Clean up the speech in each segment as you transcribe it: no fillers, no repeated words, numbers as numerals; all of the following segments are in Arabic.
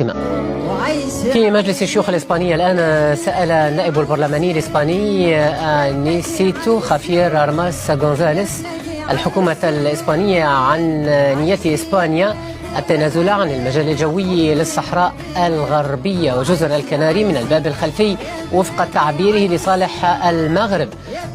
الاهتمام. في مجلس الشيوخ الإسباني الآن سأل النائب البرلماني الإسباني نيسيتو خافير أرماس غونزاليس الحكومة الإسبانية عن نية إسبانيا التنازل عن المجال الجوي للصحراء الغربية وجزر الكناري من الباب الخلفي وفق تعبيره لصالح المغرب،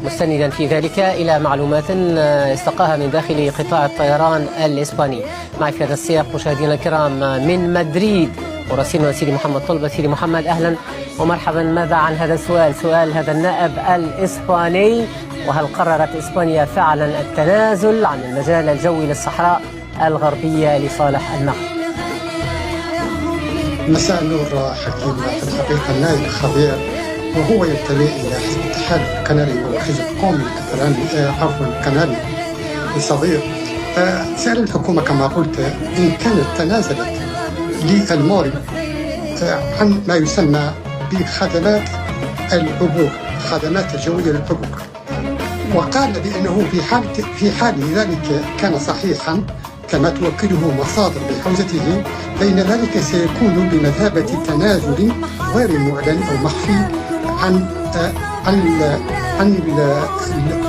مستندا في ذلك إلى معلومات استقاها من داخل قطاع الطيران الإسباني. معي في هذا السياق مشاهدينا الكرام من مدريد مراسلنا سيدي محمد طلبة. سيدي محمد أهلا ومرحبا. ماذا عن هذا السؤال، سؤال هذا النائب الإسباني، وهل قررت إسبانيا فعلا التنازل عن المجال الجوي للصحراء الغربية لصالح المغرب؟ مساء النور حكيم. في الحقيقة النائب خبير وهو ينتمي إلى حزب الاتحاد الكندي وهو حزب قومي كندي صغير. سأل الحكومة كما قلت إن كانت تنازلت للموري عن ما يسمى بخدمات العبور، خدمات الجوية للعبور، وقال بأنه في حال ذلك كان صحيحا كما توكله مصادر بحوزته، فإن ذلك سيكون بمثابة تنازل غير معلن أو مخفي عن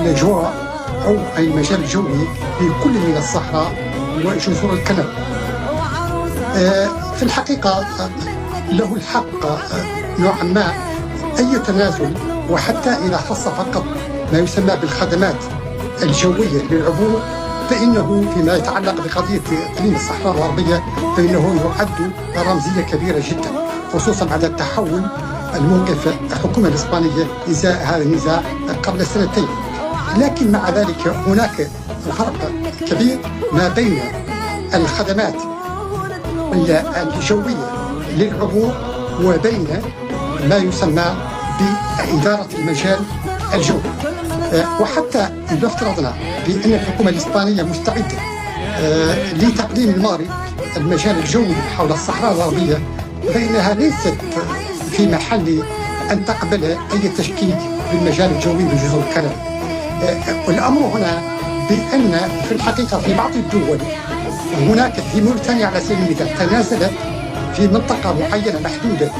الأجواء أو المجال الجوي لكل من الصحراء وجزر الكناري. في الحقيقة له الحق نوعا ما أي تنازل، وحتى إذا خص فقط ما يسمى بالخدمات الجوية للعبور، فإنه فيما يتعلق بقضية إقليم الصحراء الغربية فإنه يعد رمزية كبيرة جدا، خصوصا بعد التحول الموقف الحكومة الإسبانية إزاء هذا النزاع قبل سنتين. لكن مع ذلك هناك فرق كبير ما بين الخدمات الجوية للعبور وبين ما يسمى بإدارة المجال الجوي. وحتى إذا افترضنا بأن الحكومة الإسبانية مستعدة لتقديم المجال الجوي حول الصحراء الغربية، فإنها ليست في محل أن تقبل أي تشكيك بالمجال الجوي بجزر الكناري. والأمر هنا بأن في الحقيقة في بعض الدول، هناك في موريتانيا على سبيل المثال تنازلت في منطقة معينة محدودة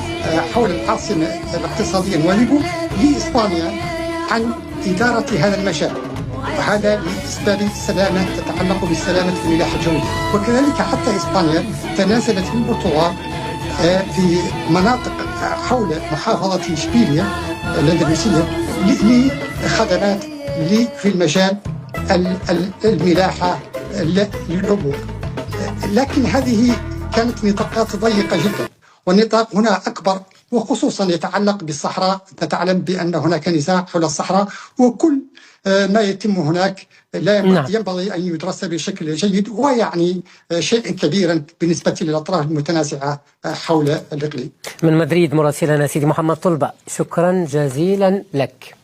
حول العاصمة الاقتصادية نويبو لإسبانيا عن إدارة هذا المجال، وهذا لإسباب السلامة تتعلق بالسلامة في الملاحة الجوية. وكذلك حتى إسبانيا تنازلت في البرتغال في مناطق حول محافظة إشبيلية الأندلسية لخدمات في المجال الملاحة للعبور. لكن هذه كانت نطاقات ضيقة جدا، والنطاق هنا أكبر، وخصوصا يتعلق بالصحراء. تعلم بأن هناك نزاع حول الصحراء، وكل ما يتم هناك لا ينبغي أن يدرس بشكل جيد، ويعني شيء كبيرا بالنسبة للأطراف المتنازعة حول الإقليم. من مدريد مراسلنا سيدي محمد طلبة، شكرا جزيلا لك.